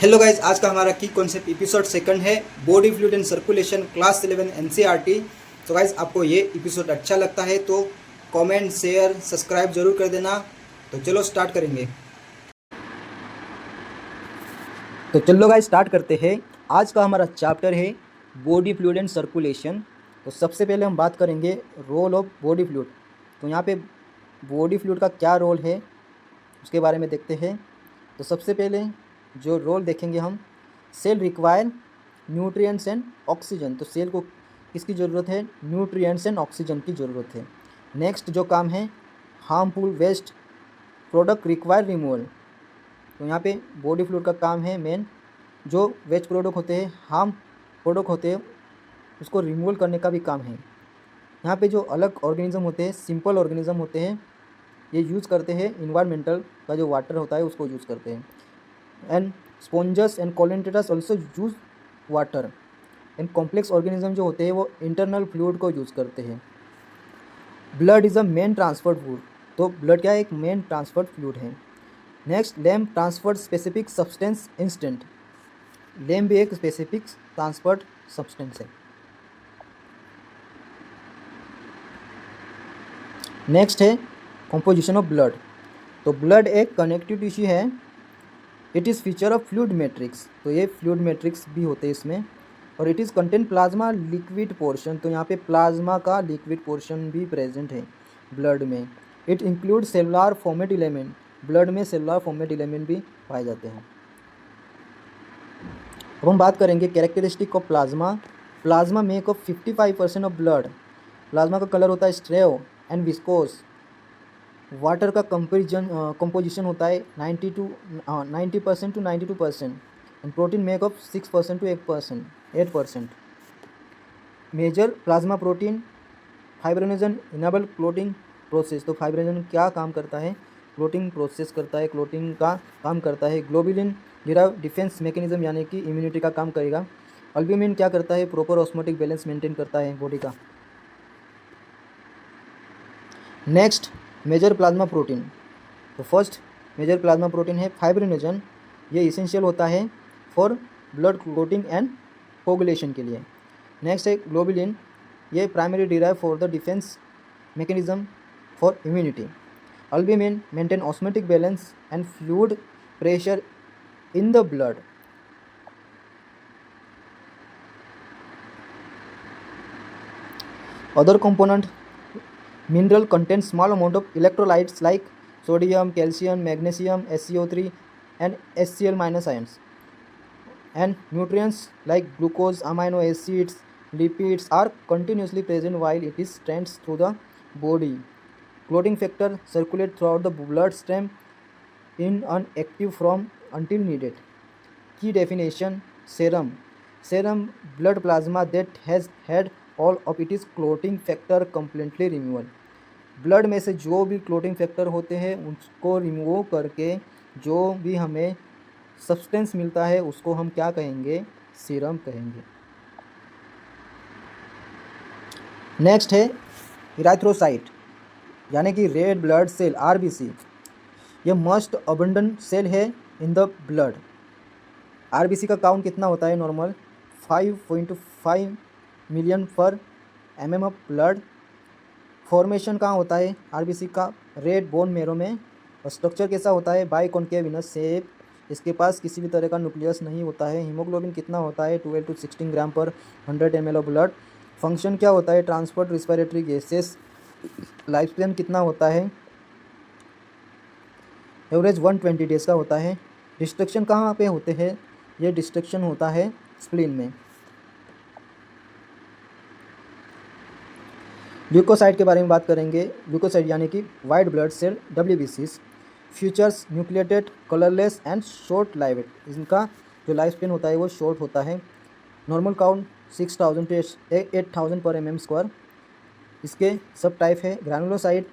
Hello guys, आज का हमारा की कॉन्सेप्ट एपिसोड सेकंड है body fluid and circulation class 11 NCERT. तो गाइज आपको ये एपिसोड अच्छा लगता है तो कमेंट शेयर सब्सक्राइब जरूर कर देना। तो चलो स्टार्ट करेंगे। तो चलो गाइज स्टार्ट करते हैं। आज का हमारा चैप्टर है बॉडी फ्लूइड एंड सर्कुलेशन। तो सबसे पहले हम बात करेंगे रोल ऑफ बॉडी फ्लूइड। तो यहाँ पे बॉडी फ्लूइड का क्या रोल है उसके बारे में देखते हैं। तो सबसे पहले जो रोल देखेंगे हम, cell require nutrients and oxygen. तो सेल को किसकी ज़रूरत है? न्यूट्रिएंट्स एंड ऑक्सीजन की ज़रूरत है। नेक्स्ट जो काम है, harmful waste product require removal. तो यहाँ पे बॉडी फ्लूइड का काम है मेन, जो वेस्ट प्रोडक्ट होते हैं, हार्म प्रोडक्ट होते हैं, उसको रिमूवल करने का भी काम है। यहाँ पे जो अलग ऑर्गेनिज्म होते हैं, सिंपल ऑर्गेनिज्म होते हैं, ये यूज़ करते हैं इन्वायरमेंटल का जो वाटर होता है उसको यूज़ करते हैं। And sponges and coelenterates also use water. And complex organism जो होते हैं वो इंटरनल फ्लूइड को यूज़ करते हैं। Blood is a main transferred fluid. तो ब्लड क्या है? एक मेन ट्रांसफर्ड फ्लूइड है। Next, lamp transferred specific substance instant. Lamp भी एक स्पेसिफिक ट्रांसफर्ड सब्सटेंस है। नेक्स्ट है कंपोजिशन ऑफ ब्लड। तो ब्लड एक कनेक्टिव टिश्यू है। It is feature of fluid matrix. तो ये फ्लूइड मैट्रिक्स भी होते हैं इसमें। और it is contain plasma liquid portion. तो यहाँ पे प्लाज्मा का लिक्विड पोर्शन भी प्रेजेंट है ब्लड में। It include cellular format element. Blood में सेलुलर फॉर्मेट एलिमेंट भी पाए जाते हैं। अब हम बात करेंगे characteristic of plasma. Plasma make of 55% of blood. Plasma का कलर होता है स्ट्रेव एंड विस्कोस। वाटर का कंपोजिशन होता है 90% to 92%। And protein make of 6% to 8%। Major plasma protein fibrinogen enable clotting process. तो फाइब्रिनोजन क्या काम करता है? क्लोटिंग प्रोसेस करता है, क्लोटिंग का काम करता है। ग्लोबुलिन डिराइव डिफेंस मैकेनिज्म यानी कि इम्यूनिटी का काम करेगा। अल्ब्यूमिन क्या करता है? प्रॉपर ऑस्मोटिक बैलेंस मेंटेन करता है बॉडी का। Next, major plasma protein. तो फर्स्ट मेजर प्लाज्मा प्रोटीन है फाइब्रिनोजन। ये इसेंशियल होता है for blood clotting and coagulation के लिए। नेक्स्ट है ग्लोबुलिन। ये primary derive for the defence mechanism for immunity. Albumin maintain osmotic balance and fluid pressure in the blood. Other component mineral contains small amount of electrolytes like sodium, calcium, magnesium, SCO3 and HCl minus ions. And nutrients like glucose, amino acids, lipids are continuously present while it is trends through the body. Clotting factor circulate throughout the bloodstream in an active form until needed. Key definition: serum. Serum blood plasma that has had all of its clotting factor completely removed. Blood में से जो भी clotting factor होते हैं उसको remove करके जो भी हमें सब्सटेंस मिलता है उसको हम क्या कहेंगे? सीरम कहेंगे। नेक्स्ट है इराथ्रोसाइट यानी कि रेड ब्लड सेल, आरबीसी। ये मोस्ट अबंडेंट सेल है इन द ब्लड। आरबीसी का काउंट कितना होता है? नॉर्मल 5.5 मिलियन पर एमएम ऑफ ब्लड। फॉर्मेशन कहाँ होता है आरबीसी का? रेड बोन मेरो में। और स्ट्रक्चर कैसा होता है? बाइकॉन्केविनस शेप। इसके पास किसी भी तरह का न्यूक्लियस नहीं होता है। हीमोग्लोबिन कितना होता है? 12 टू 16 ग्राम पर 100 ml ऑफ ब्लड। फंक्शन क्या होता है? Transport respiratory gases. Life span कितना होता है? एवरेज 120 डेज का होता है। डिस्ट्रक्शन कहाँ पे होते हैं? ये डिस्ट्रक्शन होता है स्प्लीन में। ल्यूकोसाइट के बारे में बात करेंगे। ल्यूकोसाइट यानी कि white blood cell, WBCs। Features nucleated, colourless and short lived. इनका जो लाइफ स्पेन होता है वो शॉर्ट होता है। नॉर्मल काउंट 6000 टू 8000 पर mm²। इसके सब टाइप है। Granulocyte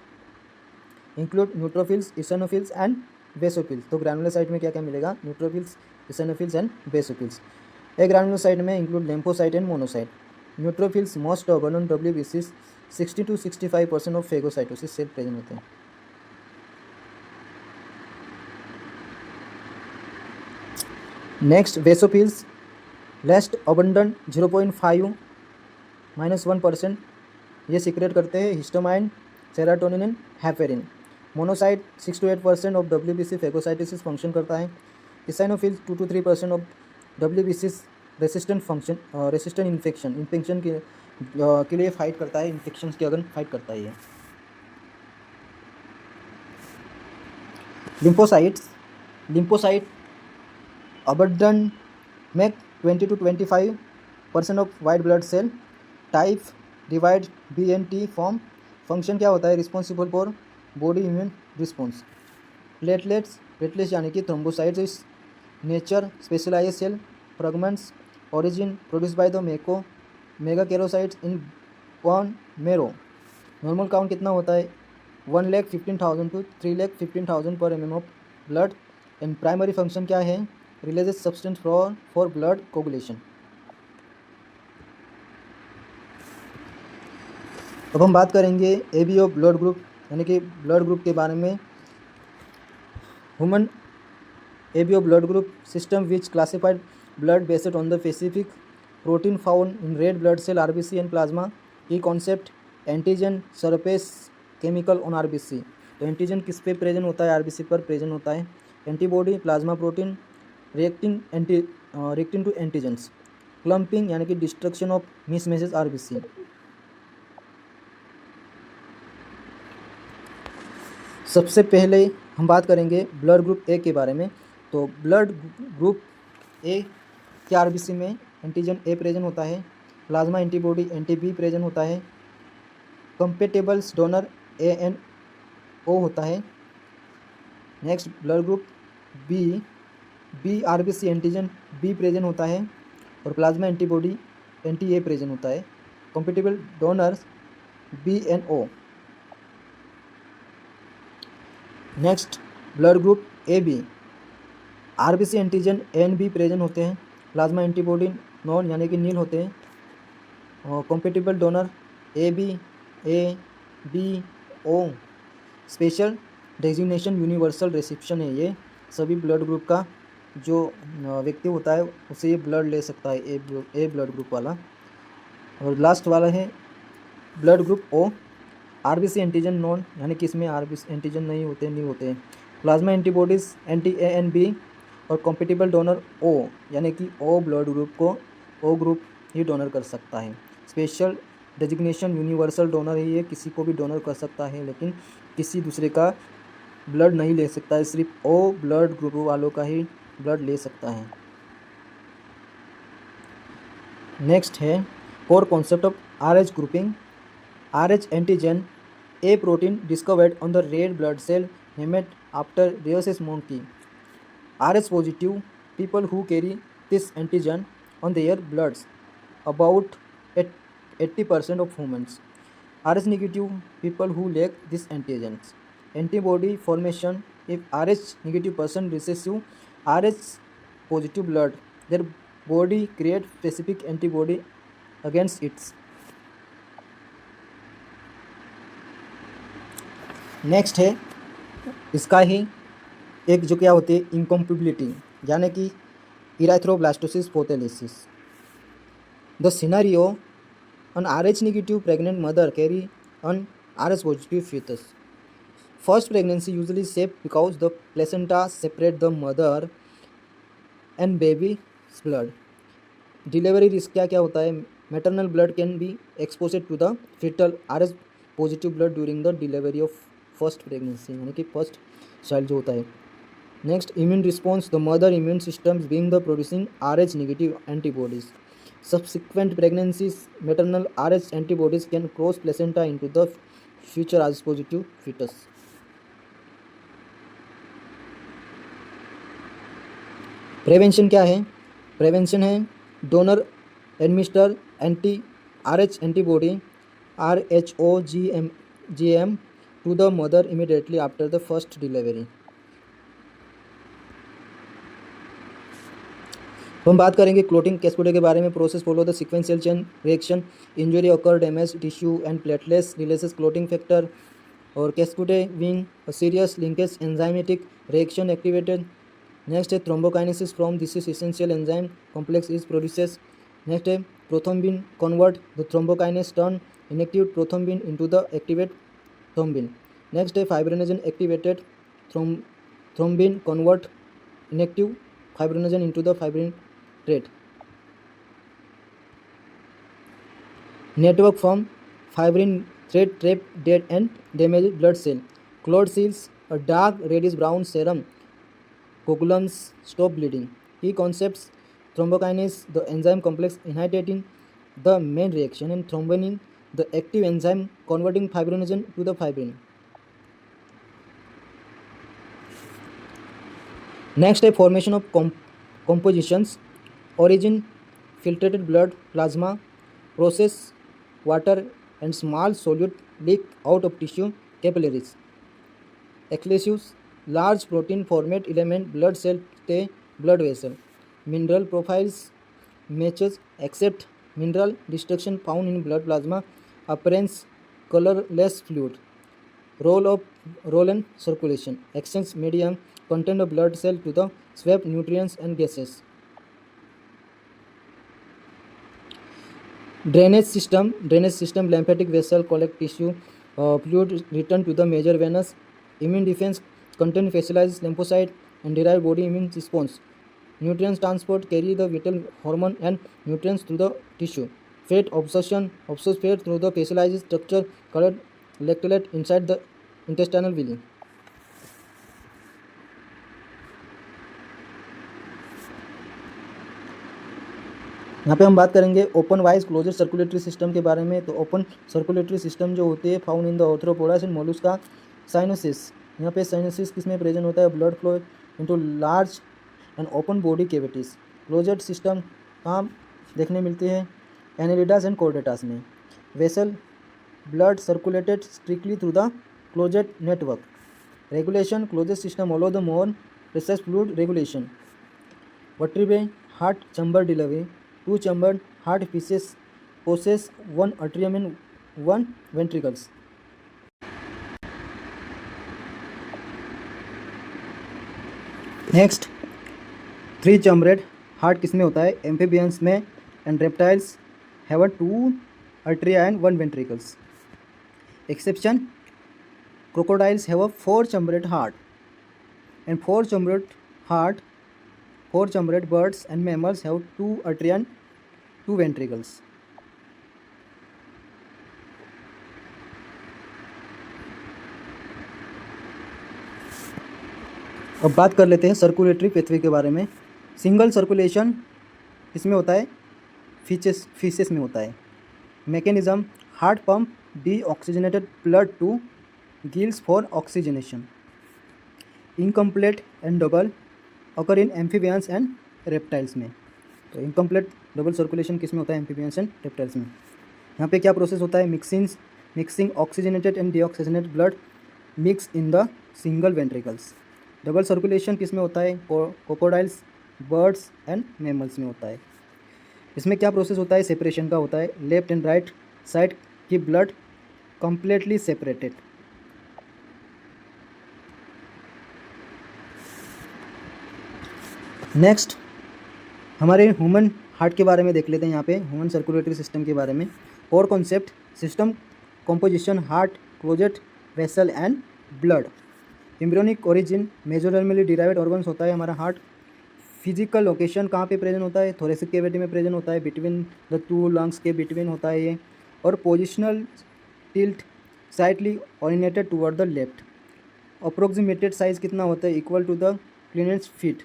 include neutrophils, eosinophils and basophils. तो ग्रैनुलोसाइट में क्या क्या मिलेगा? Neutrophils, eosinophils and basophils. Agranulocyte में include lymphocyte and monocyte. Neutrophils most abundant, WBCs 60 to 65% of phagocytosis cell present होते हैं। नेक्स्ट वेसोफिल्स लेस्ट अबंडेंट 0.5 -1% ये सीक्रेट करते हैं histamine, serotonin and heparin. Monocyte 6 to 8% of WBC phagocytosis function करता है। इसाइनोफिल्स 2 to 3% of WBC resistant infection के लिए fight करता है, इन्फेक्शन के अगेंस्ट फाइट करता है ये। लिम्फोसाइट अबंडेंट में 20 to 25% of white blood cell type divide B and T form. Function क्या होता है? Responsible for body immune response. Platelets यानी कि thrombocytes is nature specialise cell fragments origin produce by the megakaryocytes in bone marrow. Normal count कितना होता है? 1,15,000 to 3,15,000 per mm of blood. And primary function क्या है? Releases substance for blood coagulation. अब हम बात करेंगे एबीओ ब्लड ग्रुप यानी कि ब्लड ग्रुप के बारे में। Human ABO blood group system which classified blood based on the specific protein found in red blood cell RBC and plasma. Key concept antigen surface chemical on RBC. तो antigen किस पे present होता है? RBC पर present होता है। Antibody plasma protein reacting to antigens. Clumping यानी कि डिस्ट्रक्शन ऑफ मिसमैचेस आरबीसी। सबसे पहले हम बात करेंगे ब्लड ग्रुप ए के बारे में। तो ब्लड ग्रुप ए के आरबीसी में एंटीजन ए प्रेजेंट होता है, plasma antibody anti B present होता है, compatibles donor A and O होता है। Next blood group B RBC antigen B present होता है और plasma antibody anti A present होता है। Compatible donors B and O. Next blood group A B RBC antigen and B present होते हैं, plasma antibody non यानी कि नील होते हैं और compatible donor A B O. Special designation universal reception है, ये सभी ब्लड ग्रुप का जो व्यक्ति होता है उसे ये ब्लड ले सकता है, ए ब्लड ग्रुप वाला। और लास्ट वाला है blood group O RBC antigen non यानी कि इसमें आरबीसी एंटीजन नहीं होते। Plasma antibodies anti A and B और कॉम्पेटिबल डोनर ओ यानी कि ओ ब्लड ग्रुप को ओ ग्रुप ही डोनर कर सकता है। स्पेशल डेजिग्नेशन यूनिवर्सल डोनर है, ये किसी को भी डोनर कर सकता है लेकिन किसी दूसरे का ब्लड नहीं ले सकता है, सिर्फ ओ ब्लड ग्रुप वालों का ही ब्लड ले सकता है। नेक्स्ट है core concept of RH grouping. RH antigen A protein discovered on the red blood cell named after rhesus monkey. RH positive people who carry this antigen on their bloods, about 80% of humans. RH negative people who lack this antigens. Antibody formation: if RH negative person receives RH positive blood, their body creates specific antibody against it. Next है इसका ही एक जो क्या होती है incompatibility यानी कि erythroblastosis fetalis. The scenario an RH negative pregnant mother carry an RH positive fetus. First pregnancy usually safe because the placenta separate the mother and baby's blood. Delivery risk क्या क्या होता है? Maternal blood can be exposed to the fetal RH positive blood during the delivery of first pregnancy यानी कि first child जो होता है। Next immune response: the mother immune systems being the producing RH negative antibodies. Subsequent pregnancies maternal RH antibodies can cross placenta into the future RH positive fetus. Prevention क्या है? Prevention है donor administer anti RH antibody RHOGM to the mother immediately after the first delivery. हम बात करेंगे clotting cascade के बारे में। Process follow the sequential chain reaction, injury occur, damage tissue and platelets releases clotting factor और cascade being series linkage enzymatic reaction activated next है thrombokinesis, from this is essential enzyme complex is produces. Next है prothrombin convert the thrombokinase turn inactive prothrombin into the activate thrombin. Next है fibrinogen activated thrombin convert inactive fibrinogen into the fibrin rate. Network from fibrin thread trap dead and damaged blood cell. Clot cells, a dark reddish brown serum coagulums stop bleeding. Key concepts: thrombokinase, the enzyme complex inhibiting the main reaction, and thrombin, the active enzyme converting fibrinogen to the fibrin. Next, a formation of compositions: origin, filtrated blood, plasma, process, water, and small solute leak out of tissue capillaries. Exclusives, large protein format element, blood cell stay, blood vessel. Mineral profiles matches except mineral destruction found in blood plasma. Appearance, colorless fluid. Role and circulation. Exchange medium, content of blood cell to the swap nutrients and gases. Drainage system, lymphatic vessel collect tissue fluid, return to the major venous. Immune defense, contain specialized lymphocyte and derive body immune response. Nutrients transport, carry the vital hormone and nutrients through the tissue. Fat absorption, absorbs fat through the specialized structure called lactolate inside the intestinal villi. यहाँ पे हम बात करेंगे open wise closure circulatory system के बारे में। तो open circulatory system जो होती है found in the arthropods and Mollusca. Cyanosis, यहाँ पे साइनोसिस किसमें प्रेजेंट होता है? Blood flow into large and open body cavities. Closed system कहाँ देखने मिलती है? एनेलिडास एंड कोर्डेटास में। Vessel, blood circulated strictly through the closed network. Regulation, closed system aloe the more pressure fluid regulation. Vertebrae, heart chamber delivery, two chambered heart pieces possess one atrium and one ventricles. Next, three chambered heart किसमें होता है? Amphibians में। And reptiles have two atria and one ventricles. Exception, crocodiles have four chambered heart and four chambered birds and mammals have two atria and two ventricles. अब बात कर लेते हैं circulatory पेथवे के बारे में। सिंगल सर्कुलेशन इसमें होता है? फीसेस में होता है। Mechanism, heart pump deoxygenated blood to gills for oxygenation. Incomplete and double occur in amphibians and reptiles में। तो इनकम्प्लीट डबल सर्कुलेशन किस में होता है? एम्फीबियंस एंड रेप्टाइल्स में। यहाँ पे क्या प्रोसेस होता है? Mixing oxygenated and deoxygenated blood mix in the single ventricles. Double circulation किस में होता है? क्रोकोडाइल्स, बर्ड्स एंड मैमल्स में होता है। इसमें क्या प्रोसेस होता है? सेपरेशन का होता है। लेफ्ट एंड राइट साइड की ब्लड कम्प्लीटली सेपरेटेड। नेक्स्ट, हमारे ह्यूमन हार्ट के बारे में देख लेते हैं। यहाँ पे ह्यूमन सर्कुलेटरी सिस्टम के बारे में। और concept, system composition, heart, closed vessel and blood. Embryonic origin, mesodermally derived organs होता है हमारा हार्ट। फिजिकल लोकेशन कहाँ पे प्रेजेंट होता है? थोरेसिक कैविटी में प्रेजेंट होता है, बिटवीन द टू लंग्स के बिटवीन होता है ये। और positional tilt sidely oriented toward the left. Approximated size कितना होता है? Equal to the clenched fist.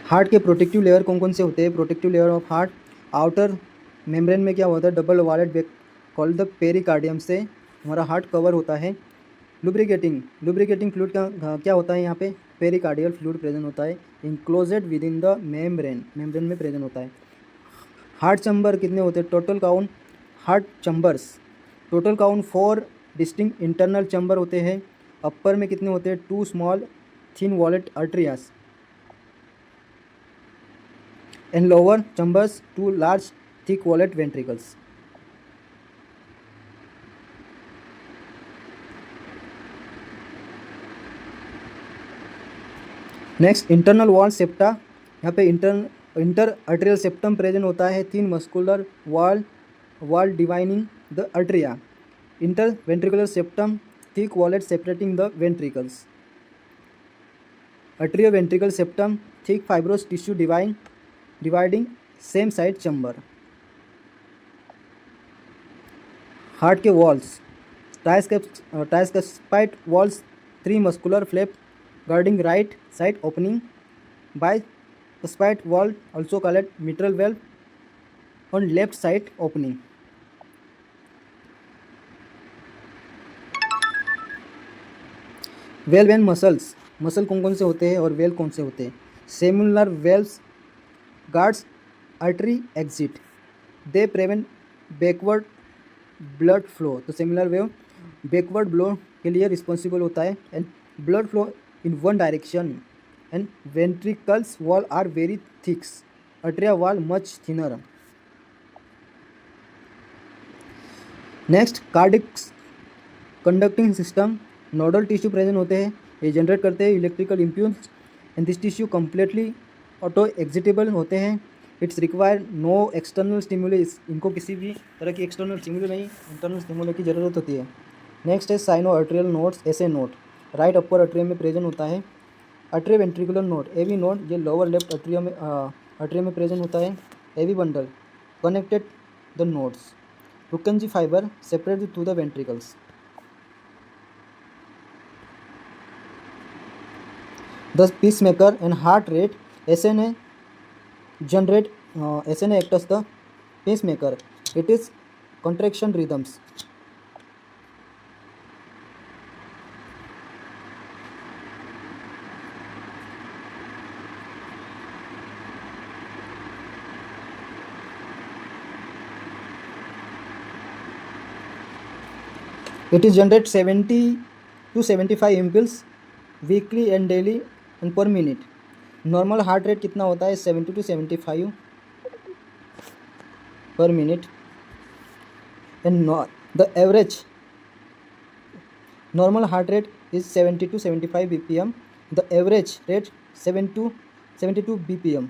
Heart के प्रोटेक्टिव लेयर कौन कौन से होते हैं? Protective layer of heart, outer membrane में क्या होता है? Double walled bag called the pericardium से हमारा हार्ट कवर होता है। लुब्रिकेटिंग फ्लूइड का क्या होता है? यहाँ पे पेरिकार्डियल फ्लूइड प्रेजेंट होता है, enclosed within the membrane में प्रेजेंट होता है। हार्ट चैम्बर कितने होते हैं? Total count heart chambers, total count 4 distinct internal chamber होते हैं। अपर में कितने होते हैं? 2 small thin walled atria and lower chambers 2 large thick wallet ventricles. Next internal wall septa, यहाँ पे इंटर अर्ट्रियल सेप्टम प्रेजेंट होता है, thin muscular wall dividing the atria, inter ventricular septum, thick wallet separating the ventricles, atrioventricular septum, thick fibrous tissue dividing same side chamber. Heart के valves, tricuspid valves, 3 muscular flap guarding right side opening, bicuspid wall also called mitral valve on left side opening. Valve and muscle कौन कौन से होते हैं और well कौन से होते हैं? Semilunar valves guards artery exit, they prevent backward blood flow. तो सेमुलर वेव बैकवर्ड ब्लो के लिए रिस्पॉन्सिबल होता है and blood flow in one direction, and ventricles wall are very thick, atria wall much thinner. Next, cardiac conducting system, nodal tissue present होते हैं, ये generate करते हैं electrical impulse and this tissue completely auto excitable होते हैं। It's require no external stimuli, इनको किसी भी तरह की एक्सटर्नल स्टिमुली नहीं, इंटरनल स्टिमुली की ज़रूरत होती है। नेक्स्ट है साइनो आर्टेरियल नोड्स, ऐसे नोड राइट अपर अट्रियम में प्रेजेंट होता है। Atrio ventricular node, AV node, ये लोअर लेफ्ट अट्रियम में प्रेजेंट होता है। AV bundle connected the nodes, Purkinje fibre separate to the ventricles. The peace maker and heart rate, SNA generate, SNA act as the pacemaker, it is contraction rhythms. It is generate 70 to 75 impulse weekly and daily and per minute. Normal heart rate कितना होता है? 70 to 75 per minute, and the average normal heart rate is 70 to 75 bpm. The average rate 72 bpm.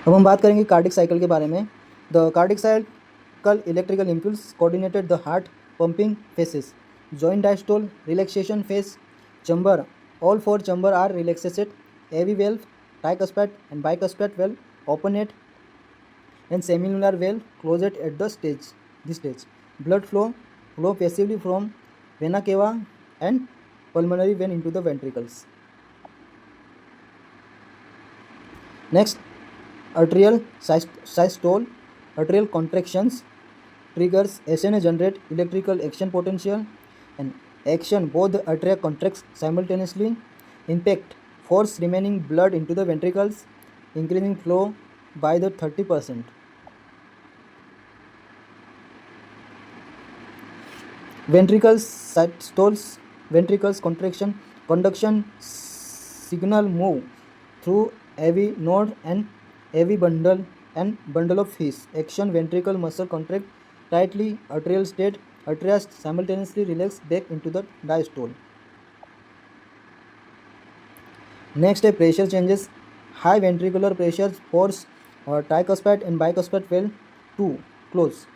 अब हम बात करेंगे cardiac cycle के बारे में। The cardiac cycle electrical impulse coordinated the heart pumping faces, joint diastole relaxation face chamber, all 4 chambers are relaxed, AV valve, tricuspid and bicuspid valve opened and semilunar valve closed at this stage. Blood flow passively from vena cava and pulmonary vein into the ventricles. Next, arterial systole, arterial contractions triggers SNA generate electrical action potential and action. Both the arteria contracts simultaneously, impact force remaining blood into the ventricles, increasing flow by the 30%. Ventricles systoles, ventricles contraction, conduction signal move through AV node and AV bundle and bundle of His. Action, ventricle muscle contract tightly, arterial state, arteria simultaneously relax back into the diastole. Next, pressure changes. High ventricular pressure force tricuspid and bicuspid valve to close.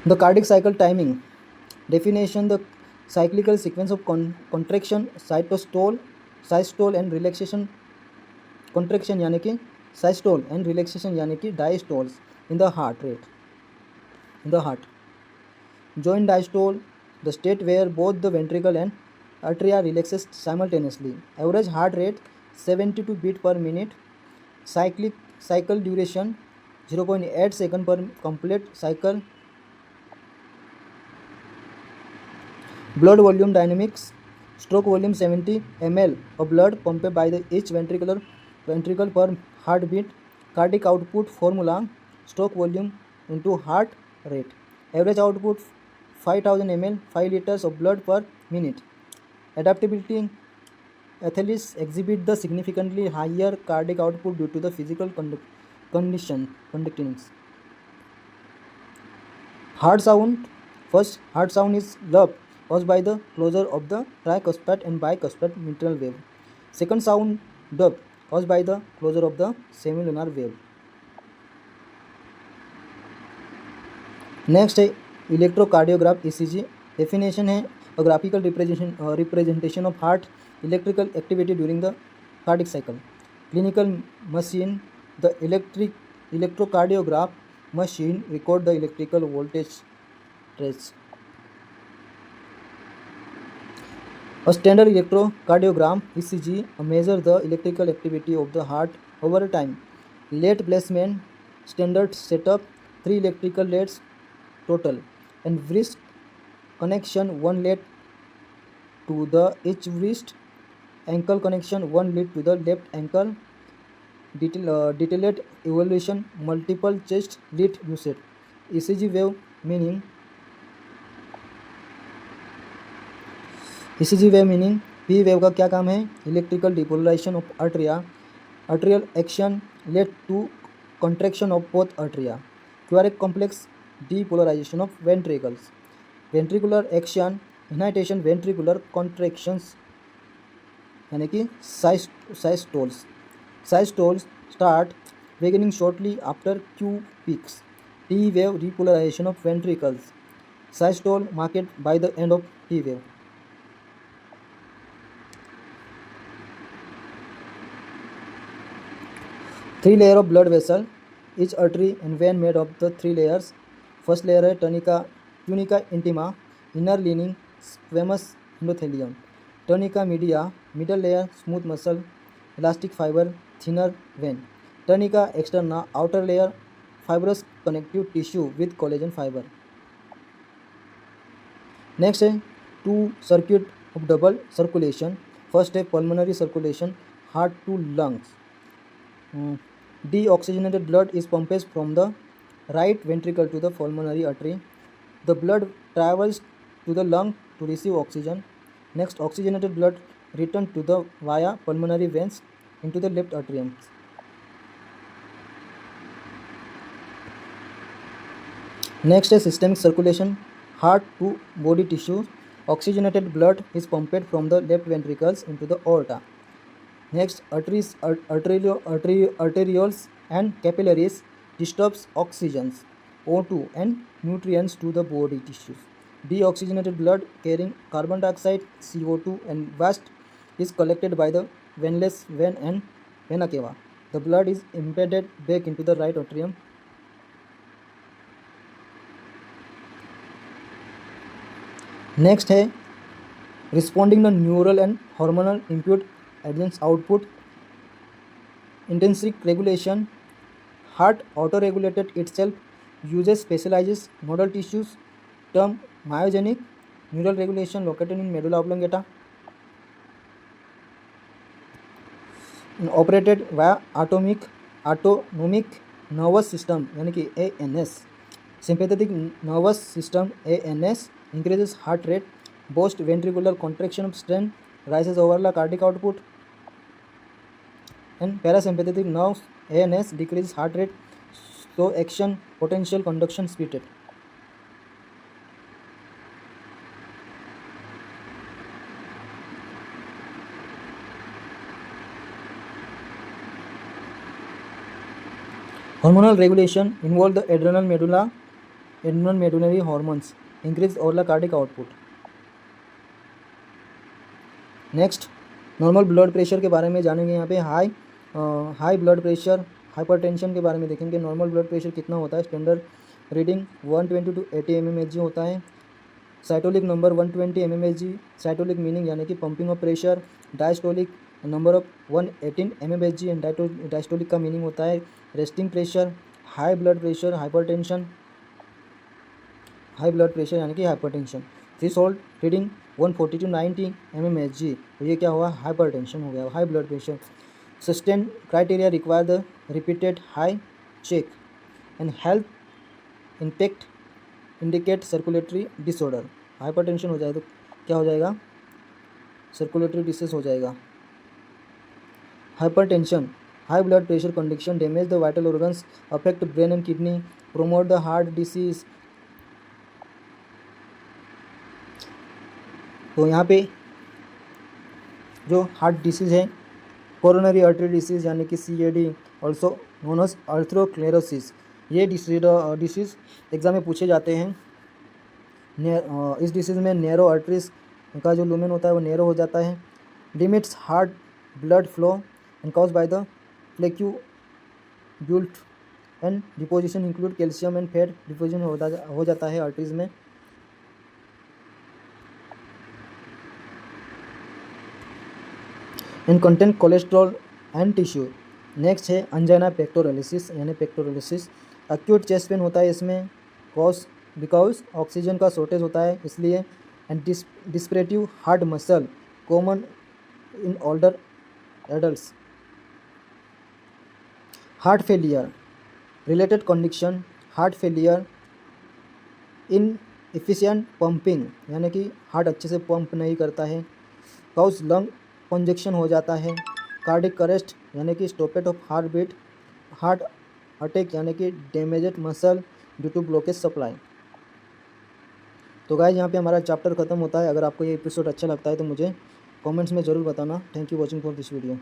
The cardiac cycle timing. Definition: the cyclical sequence of contraction, systole and relaxation. Contraction यानी कि systole and relaxation यानी कि diastoles in the heart rate. In the heart, joint diastole, the state where both the ventricle and atria relaxes simultaneously. Average heart rate 72 beat per minute. Cycle duration 0.8 second per complete cycle. Blood volume dynamics. Stroke volume 70 ml of blood pumped by the each ventricle per heartbeat. Cardiac output formula: stroke volume into heart rate. Average output 5000 ml, 5 liters of blood per minute. Adaptability: athletes exhibit the significantly higher cardiac output due to the physical conditionings. Hard sound. First, hard sound is lub caused by the closure of the tricuspid and bicuspid mitral valve. Second sound, dub, caused by the closure of the semilunar valve. Next है electrocardiograph ECG. Definition है अ graphical representation of heart electrical activity during the cardiac cycle. Clinical machine. The electrocardiograph machine record the electrical voltage trace. A standard electrocardiogram ECG measure the electrical activity of the heart over time. Lead placement. Standard setup, 3 electrical leads total, and wrist connection, 1 lead to the each wrist. Ankle connection, 1 lead to the left ankle. Detailed evaluation, multiple chest lead usage. ECG wave meaning. ECG wave meaning, P wave का क्या काम है? Electrical depolarisation of atria. Atrial action lead to contraction of both atria. QRS complex depolarisation of ventricles. Ventricular action initiation ventricular contractions यानी कि साइस्टोल्स. Systoles start beginning shortly after Q peaks. T wave repolarization of ventricles. Systole marked by the end of T wave. Three layer of blood vessel. Each artery and vein made of the 3 layers. First layer है tunica intima, inner lining squamous endothelium. Tunica media, middle layer smooth muscle, elastic fiber, thinner vein. Tunica externa, outer layer fibrous connective tissue with collagen fiber. Next है 2 circuit of double circulation. First है pulmonary circulation, heart to lungs. Deoxygenated blood is pumped from the right ventricle to the pulmonary artery. The blood travels to the lung to receive oxygen. Next, oxygenated blood return to the via pulmonary veins into the left atrium. Next is systemic circulation, heart to body tissue. Oxygenated blood is pumped from the left ventricles into the aorta. Next, arterioles and capillaries disturbs oxygens, O2 and nutrients to the body tissues. Deoxygenated blood carrying carbon dioxide, CO2 and waste is collected by the venous vein and vena cava. The blood is embedded back into the right atrium. Next है responding to neural and hormonal input against output. Intrinsic regulation, heart auto-regulated itself, uses specialized nodal tissues, term myogenic. Neural regulation located in medulla oblongata, operated via autonomic nervous system यानी कि ANS. Sympathetic nervous system ANS increases heart rate, boosts ventricular contraction of strain, rises overall cardiac output. And parasympathetic nerves ANS decreases heart rate, slow action, potential conduction speed. Hormonal regulation involve the adrenal medullary hormones, increase overall cardiac output. Next normal blood pressure के बारे में जानेंगे. यहाँ पे high blood pressure hypertension के बारे में देखेंगे. नॉर्मल ब्लड प्रेशर कितना होता है? स्टैंडर्ड रीडिंग 120 to 80 mmHg होता है. साइटोलिक नंबर 120 mmHg. साइटोलिक मीनिंग यानी कि pumping of pressure. Diastolic number of 118 mmHg and diastolic का मीनिंग होता है resting pressure. High blood pressure hypertension, high blood pressure यानी कि hypertension. Threshold reading 140 to 90 mmHg, तो ये क्या हुआ? हाइपरटेंशन हो गया, high blood pressure. Sustain criteria require the repeated high check and health impact indicate circulatory disorder. Hypertension हो जाए तो क्या हो जाएगा? सर्कुलेटरी डिसीज हो जाएगा. Hypertension high blood pressure condition damage the vital organs, affect brain and kidney, promote the heart disease. तो यहाँ पे जो हार्ट डिसीज़ है, कोरोनरी आर्टरी डिसीज़ यानी कि CAD, ऑल्सो नोन एज अर्थरोस्क्लेरोसिस, ये डिसीज़ एग्जाम में पूछे जाते हैं। इस डिसीज़ में नैरो आर्टरीज का जो लुमेन होता है वो नैरो हो जाता है। Limits heart blood flow and cause by the फ्लेक्यूब्यूल्ट and deposition include calcium and fat deposition हो जाता है आर्टरीज में। In content cholesterol and tissue. Next है अंजाना पेक्टोरलिसिस यानी पेक्टोरलिसिस। एक्यूट चेस्ट पेन होता है इसमें, कॉज बिकॉज ऑक्सीजन का शॉर्टेज होता है इसलिए। And disparative heart muscle common in older adults. Heart failure related condition, heart failure, inefficient pumping यानी कि हार्ट अच्छे से पंप नहीं करता है, कॉज लंग कंजक्शन हो जाता है, कार्डिक अरेस्ट यानी कि stoppage of heart beat, heart attack यानी कि damaged muscle due to blockage supply. तो गाइस यहाँ पे हमारा चैप्टर खत्म होता है। अगर आपको ये एपिसोड अच्छा लगता है तो मुझे कमेंट्स में ज़रूर बताना। Thank you watching for this video.